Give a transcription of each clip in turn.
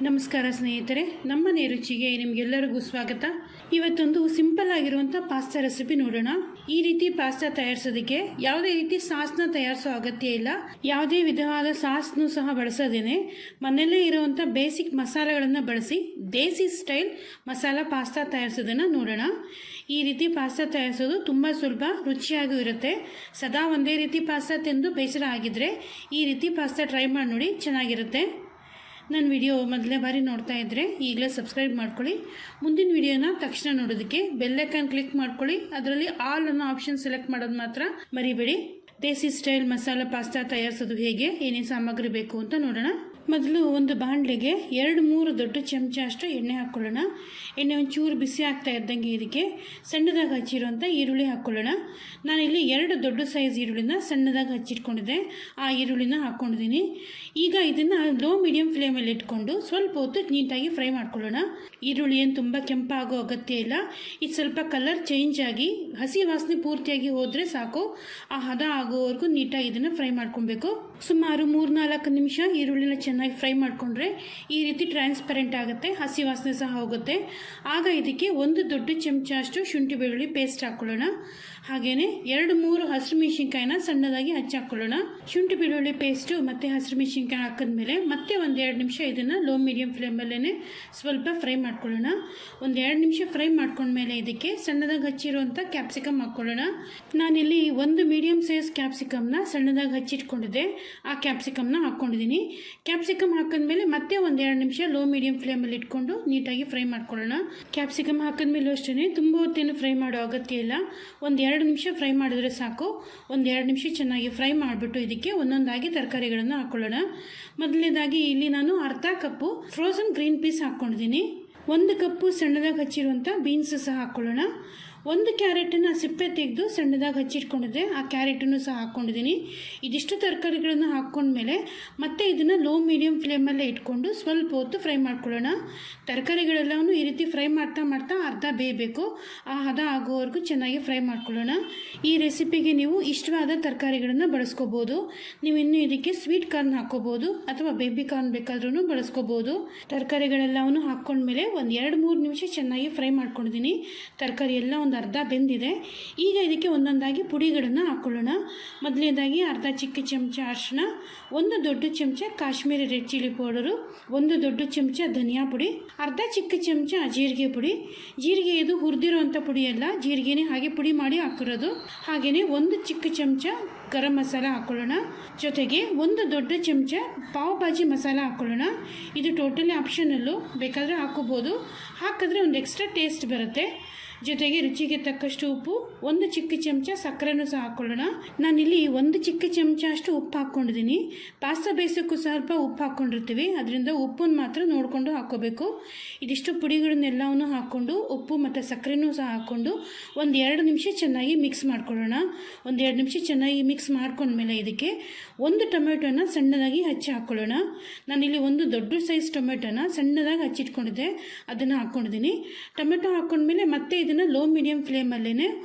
ನಮಸ್ಕಾರ ಸ್ನೇಹಿತರೆ, ನಮ್ಮನೆ ರುಚಿಗೆ ನಿಮಗೆಲ್ಲರಿಗೂ ಸ್ವಾಗತ. ಇವತ್ತೊಂದು ಸಿಂಪಲ್ ಆಗಿರುವಂಥ ಪಾಸ್ತಾ ರೆಸಿಪಿ ನೋಡೋಣ. ಈ ರೀತಿ ಪಾಸ್ತಾ ತಯಾರಿಸೋದಕ್ಕೆ ಯಾವುದೇ ರೀತಿ ಸಾಸ್ನ ತಯಾರಿಸೋ ಅಗತ್ಯ ಇಲ್ಲ. ಯಾವುದೇ ವಿಧವಾದ ಸಾಸ್ನು ಸಹ ಬಳಸೋದೇನೆ ಮನೆಯಲ್ಲೇ ಇರುವಂಥ ಬೇಸಿಕ್ ಮಸಾಲೆಗಳನ್ನು ಬಳಸಿ ದೇಸಿ ಸ್ಟೈಲ್ ಮಸಾಲ ಪಾಸ್ತಾ ತಯಾರಿಸೋದನ್ನು ನೋಡೋಣ. ಈ ರೀತಿ ಪಾಸ್ತಾ ತಯಾರಿಸೋದು ತುಂಬ ಸುಲಭ, ರುಚಿಯಾಗೂ ಇರುತ್ತೆ. ಸದಾ ಒಂದೇ ರೀತಿ ಪಾಸ್ತಾ ತಿಂದು ಬೇಸರ ಆಗಿದ್ರೆ ಈ ರೀತಿ ಪಾಸ್ತಾ ಟ್ರೈ ಮಾಡಿ ನೋಡಿ, ಚೆನ್ನಾಗಿರುತ್ತೆ. ನನ್ನ ವಿಡಿಯೋ ಮೊದಲನೇ ಬಾರಿ ನೋಡ್ತಾ ಇದ್ದರೆ ಈಗಲೇ ಸಬ್ಸ್ಕ್ರೈಬ್ ಮಾಡ್ಕೊಳ್ಳಿ. ಮುಂದಿನ ವಿಡಿಯೋನ ತಕ್ಷಣ ನೋಡೋದಕ್ಕೆ ಬೆಲ್ ಐಕಾನ್ ಕ್ಲಿಕ್ ಮಾಡ್ಕೊಳ್ಳಿ. ಅದರಲ್ಲಿ ಆಲ್ ಅನ್ನೋ ಆಪ್ಷನ್ ಸೆಲೆಕ್ಟ್ ಮಾಡೋದು ಮಾತ್ರ ಮರಿಬೇಡಿ. ದೇಸಿ ಸ್ಟೈಲ್ ಮಸಾಲ ಪಾಸ್ತಾ ತಯಾರಿಸೋದು ಹೇಗೆ, ಏನೇನು ಸಾಮಗ್ರಿ ಬೇಕು ಅಂತ ನೋಡೋಣ. ಮೊದಲು ಒಂದು ಬಾಣಲೆಗೆ 2-3 ದೊಡ್ಡ ಚಮಚ ಅಷ್ಟು ಎಣ್ಣೆ ಹಾಕ್ಕೊಳ್ಳೋಣ. ಎಣ್ಣೆ ಒಂಚೂರು ಬಿಸಿ ಆಗ್ತಾ ಇದ್ದಂಗೆ ಇದಕ್ಕೆ ಸಣ್ಣದಾಗಿ ಹಚ್ಚಿರುವಂಥ ಈರುಳ್ಳಿ ಹಾಕ್ಕೊಳ್ಳೋಣ. ನಾನಿಲ್ಲಿ 2 ದೊಡ್ಡ ಸೈಜ್ ಈರುಳ್ಳಿನ ಸಣ್ಣದಾಗಿ ಹಚ್ಚಿಟ್ಕೊಂಡಿದ್ದೆ. ಆ ಈರುಳ್ಳಿನ ಹಾಕ್ಕೊಂಡಿದ್ದೀನಿ. ಈಗ ಇದನ್ನು ಲೋ ಮೀಡಿಯಂ ಫ್ಲೇಮಲ್ಲಿ ಇಟ್ಕೊಂಡು ಸ್ವಲ್ಪ ಹೊತ್ತು ನೀಟಾಗಿ ಫ್ರೈ ಮಾಡ್ಕೊಳ್ಳೋಣ. ಈರುಳ್ಳಿ ಏನು ತುಂಬ ಕೆಂಪಾಗೋ ಅಗತ್ಯ ಇಲ್ಲ. ಇದು ಸ್ವಲ್ಪ ಕಲರ್ ಚೇಂಜ್ ಆಗಿ ಹಸಿ ವಾಸನೆ ಪೂರ್ತಿಯಾಗಿ ಹೋದರೆ ಸಾಕು. ಆ ಹದ ಆಗೋವರೆಗೂ ನೀಟಾಗಿ ಇದನ್ನು ಫ್ರೈ ಮಾಡ್ಕೊಬೇಕು. ಸುಮಾರು 3-4 ನಿಮಿಷ ಈರುಳ್ಳಿನ ಚೆನ್ನಾಗಿ ಫ್ರೈ ಮಾಡಿಕೊಂಡ್ರೆ ಈ ರೀತಿ ಟ್ರಾನ್ಸ್ಪರೆಂಟ್ ಆಗುತ್ತೆ, ಹಸಿ ವಾಸನೆ ಸಹ ಹೋಗುತ್ತೆ. ಆಗ ಇದಕ್ಕೆ 1 ದೊಡ್ಡ ಚಮಚ ಅಷ್ಟು ಶುಂಠಿ ಬೆಳ್ಳುಳ್ಳಿ ಪೇಸ್ಟ್ ಹಾಕ್ಕೊಳ್ಳೋಣ. ಹಾಗೆಯೇ 2-3 ಹಸಿರು ಮೆಣಸಿನ್ಕಾಯಿನ ಸಣ್ಣದಾಗಿ ಹಚ್ಚಿ ಹಾಕ್ಕೊಳ್ಳೋಣ. ಶುಂಠಿ ಬೆಳ್ಳುಳ್ಳಿ ಪೇಸ್ಟು ಮತ್ತು ಹಸಿರು ಮೆಣಸಿನ್ಕಾಯಿ ಹಾಕಿದ್ಮೇಲೆ ಮತ್ತೆ 1-2 ನಿಮಿಷ ಇದನ್ನು ಲೋ ಮೀಡಿಯಂ ಫ್ಲೇಮಲ್ಲೇ ಸ್ವಲ್ಪ ಫ್ರೈ ಮಾಡ್ಕೊಳ್ಳೋಣ. 1-2 ನಿಮಿಷ ಫ್ರೈ ಮಾಡ್ಕೊಂಡ್ಮೇಲೆ ಇದಕ್ಕೆ ಸಣ್ಣದಾಗಿ ಹಚ್ಚಿರುವಂಥ ಕ್ಯಾಪ್ಸಿಕಮ್ ಹಾಕ್ಕೊಳ್ಳೋಣ. ನಾನಿಲ್ಲಿ 1 ಮೀಡಿಯಂ ಸೈಜ್ ಕ್ಯಾಪ್ಸಿಕಮ್ನ ಸಣ್ಣದಾಗಿ ಹಚ್ಚಿಟ್ಕೊಂಡಿದ್ದೆ. ಆ ಕ್ಯಾಪ್ಸಿಕಮ್ನ ಹಾಕ್ಕೊಂಡಿದ್ದೀನಿ. ಕ್ಯಾಪ್ಸಿಕಮ್ ಹಾಕಿದ್ಮೇಲೆ ಮತ್ತೆ 1-2 ನಿಮಿಷ ಲೋ ಮೀಡಿಯಂ ಫ್ಲೇಮಲ್ಲಿ ಇಟ್ಕೊಂಡು ನೀಟಾಗಿ ಫ್ರೈ ಮಾಡ್ಕೊಳ್ಳೋಣ. ಕ್ಯಾಪ್ಸಿಕಮ್ ಹಾಕಿದ್ಮೇಲೆ ಅಷ್ಟೇ ತುಂಬ ಹೊತ್ತೇನು ಫ್ರೈ ಮಾಡೋ ಅಗತ್ಯ ಇಲ್ಲ. 1-2 ನಿಮಿಷ ಫ್ರೈ ಮಾಡಿದ್ರೆ ಸಾಕು. 1-2 ನಿಮಿಷ ಚೆನ್ನಾಗಿ ಫ್ರೈ ಮಾಡಿಬಿಟ್ಟು ಇದಕ್ಕೆ ಒಂದೊಂದಾಗಿ ತರಕಾರಿಗಳನ್ನು ಹಾಕ್ಕೊಳ್ಳೋಣ. ಮೊದಲನೇದಾಗಿ ಇಲ್ಲಿ ನಾನು ಅರ್ಧ ಕಪ್ಪು ಫ್ರೋಝನ್ ಗ್ರೀನ್ ಪೀಸ್ ಹಾಕ್ಕೊಂಡಿದ್ದೀನಿ. 1 ಕಪ್ಪು ಸಣ್ಣದಾಗಿ ಹಚ್ಚಿರುವಂಥ ಬೀನ್ಸ್ ಸಹ ಹಾಕ್ಕೊಳ್ಳೋಣ. 1 ಕ್ಯಾರೆಟನ್ನು ಸಿಪ್ಪೆ ತೆಗೆದು ಸಣ್ಣದಾಗಿ ಹಚ್ಚಿಟ್ಕೊಂಡಿದ್ದೆ. ಆ ಕ್ಯಾರೆಟನ್ನು ಸಹ ಹಾಕ್ಕೊಂಡಿದ್ದೀನಿ. ಇದಿಷ್ಟು ತರಕಾರಿಗಳನ್ನು ಹಾಕ್ಕೊಂಡ್ಮೇಲೆ ಮತ್ತೆ ಇದನ್ನು ಲೋ ಮೀಡಿಯಂ ಫ್ಲೇಮಲ್ಲೇ ಇಟ್ಕೊಂಡು ಸ್ವಲ್ಪ ಹೊತ್ತು ಫ್ರೈ ಮಾಡ್ಕೊಳ್ಳೋಣ. ತರಕಾರಿಗಳೆಲ್ಲವೂ ಈ ರೀತಿ ಫ್ರೈ ಮಾಡ್ತಾ ಮಾಡ್ತಾ ಅರ್ಧ ಬೇಯಬೇಕು. ಆ ಹದ ಆಗೋವರೆಗೂ ಚೆನ್ನಾಗಿ ಫ್ರೈ ಮಾಡ್ಕೊಳ್ಳೋಣ. ಈ ರೆಸಿಪಿಗೆ ನೀವು ಇಷ್ಟವಾದ ತರಕಾರಿಗಳನ್ನು ಬಳಸ್ಕೋಬೋದು. ನೀವು ಇನ್ನೂ ಇದಕ್ಕೆ ಸ್ವೀಟ್ ಕಾರ್ನ್ ಹಾಕ್ಕೋಬೋದು ಅಥವಾ ಬೇಬಿ ಕಾರ್ನ್ ಬೇಕಾದ್ರೂ ಬಳಸ್ಕೋಬೋದು. ತರಕಾರಿಗಳೆಲ್ಲವನ್ನು ಹಾಕ್ಕೊಂಡ್ಮೇಲೆ 1-2-3 ನಿಮಿಷ ಚೆನ್ನಾಗಿ ಫ್ರೈ ಮಾಡ್ಕೊಂಡಿದ್ದೀನಿ. ತರಕಾರಿ ಎಲ್ಲ ಅರ್ಧ ಬೆಂದಿದೆ. ಈಗ ಇದಕ್ಕೆ ಒಂದೊಂದಾಗಿ ಪುಡಿಗಳನ್ನು ಹಾಕ್ಕೊಳ್ಳೋಣ. ಮೊದಲನೇದಾಗಿ ಅರ್ಧ ಚಿಕ್ಕ ಚಮಚ ಅರಿಶಿನ, 1 ದೊಡ್ಡ ಚಮಚ ಕಾಶ್ಮೀರಿ ರೆಡ್ ಚಿಲ್ಲಿ ಪೌಡರು, 1 ದೊಡ್ಡ ಚಮಚ ಧನಿಯಾ ಪುಡಿ, ಅರ್ಧ ಚಿಕ್ಕ ಚಮಚ ಜೀರಿಗೆ ಪುಡಿ. ಜೀರಿಗೆ ಇದು ಹುರಿದಿರೋವಂಥ ಪುಡಿ ಅಲ್ಲ, ಜೀರಿಗೆನೇ ಹಾಗೆ ಪುಡಿ ಮಾಡಿ ಹಾಕಿರೋದು. ಹಾಗೆಯೇ 1 ಚಿಕ್ಕ ಚಮಚ ಗರಂ ಮಸಾಲ ಹಾಕ್ಕೊಳ್ಳೋಣ. ಜೊತೆಗೆ 1 ದೊಡ್ಡ ಚಮಚ ಪಾವ್ ಭಾಜಿ ಮಸಾಲ ಹಾಕ್ಕೊಳ್ಳೋಣ. ಇದು ಟೋಟಲಿ ಆಪ್ಷನಲ್ಲು, ಬೇಕಾದರೆ ಹಾಕೋಬೋದು. ಹಾಕಿದ್ರೆ ಒಂದು ಎಕ್ಸ್ಟ್ರಾ ಟೇಸ್ಟ್ ಬರುತ್ತೆ. ಜೊತೆಗೆ ರುಚಿಗೆ ತಕ್ಕಷ್ಟು ಉಪ್ಪು, 1 ಚಿಕ್ಕ ಚಮಚ ಸಕ್ಕರೆನೂ ಸಹ ಹಾಕ್ಕೊಳ್ಳೋಣ. ನಾನಿಲ್ಲಿ 1 ಚಿಕ್ಕ ಚಮಚ ಅಷ್ಟು ಉಪ್ಪು ಹಾಕ್ಕೊಂಡಿದ್ದೀನಿ. ಪಾಸ್ತಾ ಬೇಯಿಸೋಕ್ಕೂ ಸ್ವಲ್ಪ ಉಪ್ಪು ಹಾಕ್ಕೊಂಡಿರ್ತೀವಿ, ಅದರಿಂದ ಉಪ್ಪನ್ನು ಮಾತ್ರ ನೋಡಿಕೊಂಡು ಹಾಕ್ಕೋಬೇಕು. ಇದಿಷ್ಟು ಪುಡಿಗಳನ್ನೆಲ್ಲವನ್ನು ಹಾಕ್ಕೊಂಡು ಉಪ್ಪು ಮತ್ತು ಸಕ್ಕರೆನೂ ಸಹ ಹಾಕ್ಕೊಂಡು 1-2 ನಿಮಿಷ ಚೆನ್ನಾಗಿ ಮಿಕ್ಸ್ ಮಾಡ್ಕೊಳ್ಳೋಣ. 1-2 ನಿಮಿಷ ಚೆನ್ನಾಗಿ ಮಿಕ್ಸ್ ಮಾಡ್ಕೊಂಡ್ಮೇಲೆ ಇದಕ್ಕೆ 1 ಟೊಮೆಟೊನ ಸಣ್ಣದಾಗಿ ಹಚ್ಚಿ ಹಾಕ್ಕೊಳ್ಳೋಣ. ನಾನಿಲ್ಲಿ 1 ದೊಡ್ಡ ಸೈಜ್ ಟೊಮೆಟೊನ ಸಣ್ಣದಾಗಿ ಹಚ್ಚಿಟ್ಕೊಂಡಿದ್ದೆ, ಅದನ್ನು ಹಾಕ್ಕೊಂಡಿದ್ದೀನಿ. ಟೊಮೆಟೊ ಹಾಕ್ಕೊಂಡ್ಮೇಲೆ ಮತ್ತೆ ಇದನ್ನು ಲೋ ಮೀಡಿಯಂ ಫ್ಲೇಮಲ್ಲೇ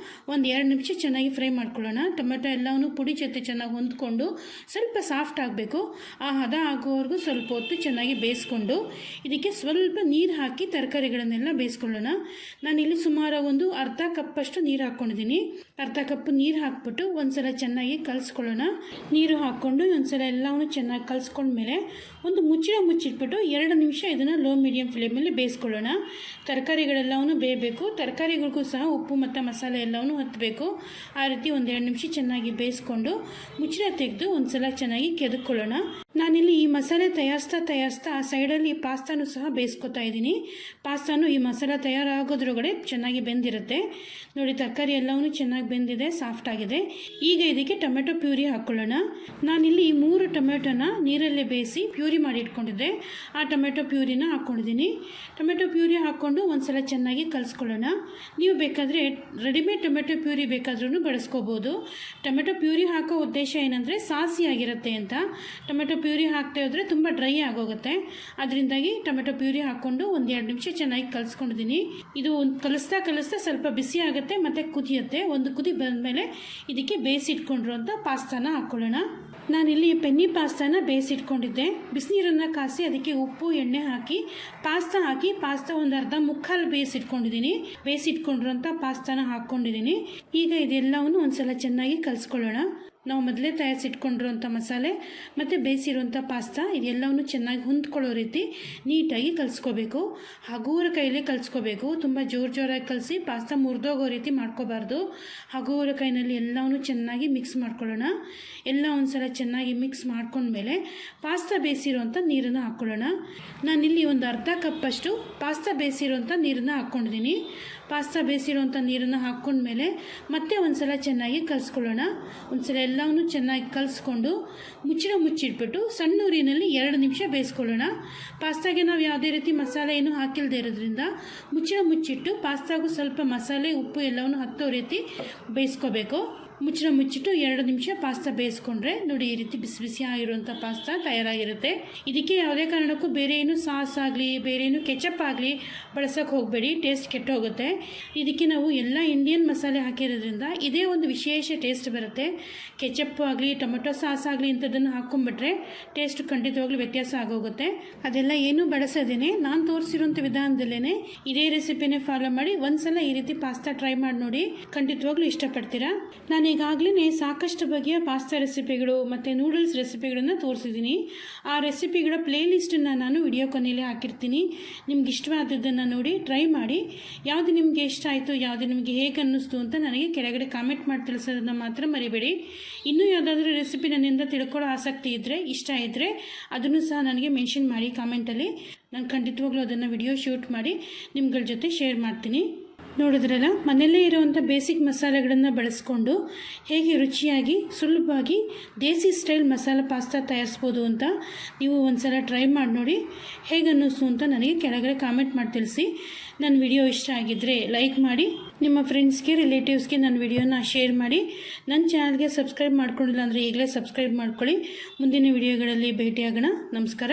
1-2 ನಿಮಿಷ ಚೆನ್ನಾಗಿ ಫ್ರೈ ಮಾಡ್ಕೊಳ್ಳೋಣ. ಟೊಮೆಟೊ ಎಲ್ಲವನ್ನು ಪುಡಿ ಜೊತೆ ಚೆನ್ನಾಗಿ ಹೊಂದ್ಕೊಂಡು ಸ್ವಲ್ಪ ಸಾಫ್ಟ್ ಆಗಬೇಕು. ಆ ಹದ ಆಗೋವರೆಗೂ ಸ್ವಲ್ಪ ಹೊತ್ತು ಚೆನ್ನಾಗಿ ಬೇಯಿಸ್ಕೊಂಡು ಇದಕ್ಕೆ ಸ್ವಲ್ಪ ನೀರು ಹಾಕಿ ತರಕಾರಿಗಳನ್ನೆಲ್ಲ ಬೇಯಿಸ್ಕೊಳ್ಳೋಣ. ನಾನಿಲ್ಲಿ ಸುಮಾರು ಒಂದು ಅರ್ಧ ಕಪ್ಪಷ್ಟು ನೀರು ಹಾಕ್ಕೊಂಡಿದ್ದೀನಿ. ಅರ್ಧ ಕಪ್ ನೀರು ಹಾಕ್ಬಿಟ್ಟು ಒಂದ್ಸಲ ಚೆನ್ನಾಗಿ ಕಲಿಸ್ಕೊಳ್ಳೋಣ. ನೀರು ಹಾಕ್ಕೊಂಡು ಒಂದ್ಸಲ ಎಲ್ಲವನ್ನು ಚೆನ್ನಾಗಿ ಕಲಿಸ್ಕೊಂಡ್ಮೇಲೆ ಒಂದು ಮುಚ್ಚಿಟ್ಬಿಟ್ಟು 2 ನಿಮಿಷ ಇದನ್ನು ಲೋ ಮೀಡಿಯಂ ಫ್ಲೇಮಲ್ಲಿ ಬೇಯಿಸ್ಕೊಳ್ಳೋಣ. ತರಕಾರಿಗಳೆಲ್ಲವೂ ಬೇಯಬೇಕು. ತರಕಾರಿಗಳಿಗೂ ಸಹ ಉಪ್ಪು ಮತ್ತು ಮಸಾಲೆ ಎಲ್ಲವೂ ಹತ್ತಬೇಕು. ಆ ರೀತಿ 1-2 ನಿಮಿಷ ಚೆನ್ನಾಗಿ ಬೇಯಿಸ್ಕೊಂಡು ಮುಚ್ಚಳ ತೆಗೆದು ಒಂದ್ಸಲ ಚೆನ್ನಾಗಿ ಕೆದಕೊಳ್ಳೋಣ. ನಾನಿಲ್ಲಿ ಈ ಮಸಾಲೆ ತಯಾರಿಸ್ತಾ ಸೈಡಲ್ಲಿ ಪಾಸ್ತಾನು ಸಹ ಬೇಯಿಸ್ಕೊತಾ ಇದ್ದೀನಿ. ಪಾಸ್ತಾನು ಈ ಮಸಾಲೆ ತಯಾರಾಗೋದ್ರೊಳಗಡೆ ಚೆನ್ನಾಗಿ ಬೆಂದಿರುತ್ತೆ. ನೋಡಿ, ತರಕಾರಿ ಎಲ್ಲವೂ ಚೆನ್ನಾಗಿ ಬೆಂದಿದೆ, ಸಾಫ್ಟ್ ಆಗಿದೆ. ಈಗ ಇದಕ್ಕೆ ಟೊಮೆಟೊ ಪ್ಯೂರಿ ಹಾಕ್ಕೊಳ್ಳೋಣ. ನಾನಿಲ್ಲಿ 3 ಟೊಮೆಟೊನ ನೀರಲ್ಲೇ ಬೇಯಿಸಿ ಪ್ಯೂರಿ ಮಾಡಿ ಇಟ್ಕೊಂಡಿದ್ದೆ. ಆ ಟೊಮೆಟೊ ಪ್ಯೂರಿನ ಹಾಕ್ಕೊಂಡಿದ್ದೀನಿ. ಟೊಮೆಟೊ ಪ್ಯೂರಿ ಹಾಕ್ಕೊಂಡು ಒಂದ್ಸಲ ಚೆನ್ನಾಗಿ ಕಲಿಸ್ಕೊಳ್ಳೋಣ. ನೀವು ಬೇಕಾದರೆ ರೆಡಿಮೇಡ್ ಟೊಮೆಟೊ ಪ್ಯೂರಿ ಬೇಕಾದ್ರೂ ಬಳಸ್ಕೋಬೋದು. ಟೊಮೆಟೊ ಪ್ಯೂರಿ ಹಾಕೋ ಉದ್ದೇಶ ಏನಂದರೆ ಸಾಸಿಯಾಗಿರುತ್ತೆ ಅಂತ. ಟೊಮೆಟೊ ಪ್ಯೂರಿ ಹಾಕ್ತಾ ಹೋದರೆ ತುಂಬ ಡ್ರೈ ಆಗೋಗುತ್ತೆ. ಅದರಿಂದಾಗಿ ಟೊಮೆಟೊ ಪ್ಯೂರಿ ಹಾಕ್ಕೊಂಡು 1-2 ನಿಮಿಷ ಚೆನ್ನಾಗಿ ಕಲಿಸ್ಕೊಂಡಿದ್ದೀನಿ. ಇದು ಕಲಿಸ್ತಾ ಸ್ವಲ್ಪ ಬಿಸಿ ಆಗುತ್ತೆ ಮತ್ತು ಕುದಿಯುತ್ತೆ. 1 ಕುದಿ ಬಂದಮೇಲೆ ಇದಕ್ಕೆ ಬೇಯಿಸಿಟ್ಕೊಂಡಿರುವಂಥ ಪಾಸ್ತಾನ ಹಾಕ್ಕೊಳ್ಳೋಣ. ನಾನಿಲ್ಲಿ ಪೆನ್ನಿ ಪಾಸ್ತಾನ ಬೇಯಿಸಿಟ್ಕೊಂಡಿದ್ದೆ. ಬಿಸಿನೀರನ್ನು ಕಾಸಿ ಅದಕ್ಕೆ ಉಪ್ಪು ಎಣ್ಣೆ ಹಾಕಿ ಪಾಸ್ತಾ ಒಂದು ಅರ್ಧ ಮುಕ್ಕಾಲು ಬೇಯಿಸಿಟ್ಕೊಂಡಿರೋಂಥ ಪಾಸ್ತಾನ ಹಾಕ್ಕೊಂಡಿದ್ದೀನಿ. ಈಗ ಇದೆಲ್ಲವನ್ನು ಒಂದ್ಸಲ ಚೆನ್ನಾಗಿ ಕಲಿಸ್ಕೊಳ್ಳೋಣ. ನಾವು ಮೊದಲೇ ತಯಾರಿಸಿಟ್ಕೊಂಡಿರೋಂಥ ಮಸಾಲೆ ಮತ್ತು ಬೇಯಿಸಿರೋಂಥ ಪಾಸ್ತಾ ಇದೆಲ್ಲವನ್ನು ಚೆನ್ನಾಗಿ ಹೊಂದ್ಕೊಳ್ಳೋ ರೀತಿ ನೀಟಾಗಿ ಕಲಿಸ್ಕೋಬೇಕು. ಹಗುರ ಕೈಲೇ ಕಲಿಸ್ಕೋಬೇಕು. ತುಂಬ ಜೋರಾಗಿ ಕಲಿಸಿ ಪಾಸ್ತಾ ಮುರಿದೋಗೋ ರೀತಿ ಮಾಡ್ಕೋಬಾರ್ದು. ಹಗುರ ಕೈನಲ್ಲಿ ಎಲ್ಲವನ್ನು ಚೆನ್ನಾಗಿ ಮಿಕ್ಸ್ ಮಾಡ್ಕೊಳ್ಳೋಣ. ಎಲ್ಲ ಒಂದ್ಸಲ ಚೆನ್ನಾಗಿ ಮಿಕ್ಸ್ ಮಾಡ್ಕೊಂಡ್ಮೇಲೆ ಪಾಸ್ತಾ ಬೇಯಿಸಿರೋಂಥ ನೀರನ್ನು ಹಾಕ್ಕೊಳ್ಳೋಣ. ನಾನಿಲ್ಲಿ ಒಂದು ಅರ್ಧ ಕಪ್ಪಷ್ಟು ಪಾಸ್ತಾ ಬೇಯಿಸಿರೋಂಥ ನೀರನ್ನು ಹಾಕ್ಕೊಂಡಿದ್ದೀನಿ. ಪಾಸ್ತಾ ಬೇಯಿಸಿರೋಂಥ ನೀರನ್ನು ಹಾಕ್ಕೊಂಡ್ಮೇಲೆ ಮತ್ತೆ ಒಂದ್ಸಲ ಚೆನ್ನಾಗಿ ಕಲಿಸ್ಕೊಳ್ಳೋಣ. ಒಂದ್ಸಲ ಎಲ್ಲವನ್ನು ಚೆನ್ನಾಗಿ ಕಲಿಸ್ಕೊಂಡು ಮುಚ್ಚಿಟ್ಬಿಟ್ಟು ಸಣ್ಣ ಉರಿನಲ್ಲಿ 2 ನಿಮಿಷ ಬೇಯಿಸ್ಕೊಳ್ಳೋಣ. ಪಾಸ್ತಾಗೆ ನಾವು ಯಾವುದೇ ರೀತಿ ಮಸಾಲೆ ಏನು ಹಾಕಿಲ್ಲದೆ ಇರೋದ್ರಿಂದ ಮುಚ್ಚಿಟ್ಟು ಪಾಸ್ತಾಗೂ ಸ್ವಲ್ಪ ಮಸಾಲೆ ಉಪ್ಪು ಎಲ್ಲವನ್ನು ಹತ್ತೋ ರೀತಿ ಬೇಯಿಸ್ಕೋಬೇಕು. ಮುಚ್ಚಿಟ್ಟು 2 ನಿಮಿಷ ಪಾಸ್ತಾ ಬೇಯಿಸ್ಕೊಂಡ್ರೆ ನೋಡಿ ಈ ರೀತಿ ಬಿಸಿ ಬಿಸಿ ಆಗಿರುವಂಥ ಪಾಸ್ತಾ ತಯಾರಾಗಿರುತ್ತೆ. ಇದಕ್ಕೆ ಯಾವುದೇ ಕಾರಣಕ್ಕೂ ಬೇರೆ ಏನು ಸಾಸ್ ಆಗಲಿ ಬೇರೆ ಏನು ಕೆಚಪ್ ಆಗಲಿ ಬಳಸೋಕೆ ಹೋಗಬೇಡಿ, ಟೇಸ್ಟ್ ಕೆಟ್ಟೋಗುತ್ತೆ. ಇದಕ್ಕೆ ನಾವು ಎಲ್ಲ ಇಂಡಿಯನ್ ಮಸಾಲೆ ಹಾಕಿರೋದ್ರಿಂದ ಇದೇ ಒಂದು ವಿಶೇಷ ಟೇಸ್ಟ್ ಬರುತ್ತೆ. ಕೆಚಪ್ ಆಗಲಿ ಟೊಮೆಟೊ ಸಾಸ್ ಆಗಲಿ ಇಂಥದ್ದನ್ನು ಹಾಕ್ಕೊಂಡ್ಬಿಟ್ರೆ ಟೇಸ್ಟ್ ಖಂಡಿತವಾಗ್ಲೂ ವ್ಯತ್ಯಾಸ ಆಗೋಗುತ್ತೆ. ಅದೆಲ್ಲ ಏನೂ ಬಳಸೋದೇನೆ ನಾನು ತೋರಿಸಿರೋಂಥ ವಿಧಾನದಲ್ಲೇ ಇದೇ ರೆಸಿಪಿನೇ ಫಾಲೋ ಮಾಡಿ ಒಂದ್ಸಲ ಈ ರೀತಿ ಪಾಸ್ತಾ ಟ್ರೈ ಮಾಡಿ ನೋಡಿ, ಖಂಡಿತವಾಗ್ಲೂ ಇಷ್ಟಪಡ್ತೀರಾ. ನಾನು ಈಗಾಗಲೇ ಸಾಕಷ್ಟು ಬಗೆಯ ಪಾಸ್ತಾ ರೆಸಿಪಿಗಳು ಮತ್ತು ನೂಡಲ್ಸ್ ರೆಸಿಪಿಗಳನ್ನು ತೋರಿಸಿದ್ದೀನಿ. ಆ ರೆಸಿಪಿಗಳ ಪ್ಲೇಲಿಸ್ಟನ್ನು ನಾನು ವಿಡಿಯೋ ಕೊನೆಯಲ್ಲಿ ಹಾಕಿರ್ತೀನಿ. ನಿಮ್ಗೆ ಇಷ್ಟವಾದದ್ದನ್ನು ನೋಡಿ ಟ್ರೈ ಮಾಡಿ. ಯಾವುದು ನಿಮಗೆ ಇಷ್ಟ ಆಯಿತು, ಯಾವುದು ನಿಮಗೆ ಹೇಗೆ ಅನ್ನಿಸ್ತು ಅಂತ ನನಗೆ ಕೆಳಗಡೆ ಕಾಮೆಂಟ್ ಮಾಡಿ ತಿಳಿಸೋದನ್ನು ಮಾತ್ರ ಮರಿಬೇಡಿ. ಇನ್ನೂ ಯಾವುದಾದ್ರೂ ರೆಸಿಪಿ ನನ್ನಿಂದ ತಿಳ್ಕೊಳ್ಳೋ ಆಸಕ್ತಿ ಇದ್ದರೆ ಇಷ್ಟ ಇದ್ದರೆ ಅದನ್ನು ಸಹ ನನಗೆ ಮೆನ್ಷನ್ ಮಾಡಿ ಕಾಮೆಂಟಲ್ಲಿ. ನಾನು ಖಂಡಿತವಾಗ್ಲೂ ಅದನ್ನು ವಿಡಿಯೋ ಶೂಟ್ ಮಾಡಿ ನಿಮ್ಗಳ ಜೊತೆ ಶೇರ್ ಮಾಡ್ತೀನಿ. ನೋಡಿದ್ರಲ್ಲ, ಮನೆಯಲ್ಲೇ ಇರುವಂಥ ಬೇಸಿಕ್ ಮಸಾಲೆಗಳನ್ನು ಬಳಸ್ಕೊಂಡು ಹೇಗೆ ರುಚಿಯಾಗಿ ಸುಲಭವಾಗಿ ದೇಸಿ ಸ್ಟೈಲ್ ಮಸಾಲೆ ಪಾಸ್ತಾ ತಯಾರಿಸ್ಬೋದು ಅಂತ ನೀವು ಒಂದ್ಸಲ ಟ್ರೈ ಮಾಡಿ ನೋಡಿ. ಹೇಗೆ ಅನ್ನಿಸ್ತು ಅಂತ ನನಗೆ ಕೆಳಗಡೆ ಕಾಮೆಂಟ್ ಮಾಡಿ ತಿಳಿಸಿ. ನನ್ನ ವಿಡಿಯೋ ಇಷ್ಟ ಆಗಿದ್ದರೆ ಲೈಕ್ ಮಾಡಿ, ನಿಮ್ಮ ಫ್ರೆಂಡ್ಸ್ಗೆ ರಿಲೇಟಿವ್ಸ್ಗೆ ನನ್ನ ವಿಡಿಯೋನ ಶೇರ್ ಮಾಡಿ. ನನ್ನ ಚಾನಲ್ಗೆ ಸಬ್ಸ್ಕ್ರೈಬ್ ಮಾಡ್ಕೊಂಡಿಲ್ಲ ಅಂದರೆ ಈಗಲೇ ಸಬ್ಸ್ಕ್ರೈಬ್ ಮಾಡ್ಕೊಳ್ಳಿ. ಮುಂದಿನ ವಿಡಿಯೋಗಳಲ್ಲಿ ಭೇಟಿಯಾಗೋಣ. ನಮಸ್ಕಾರ.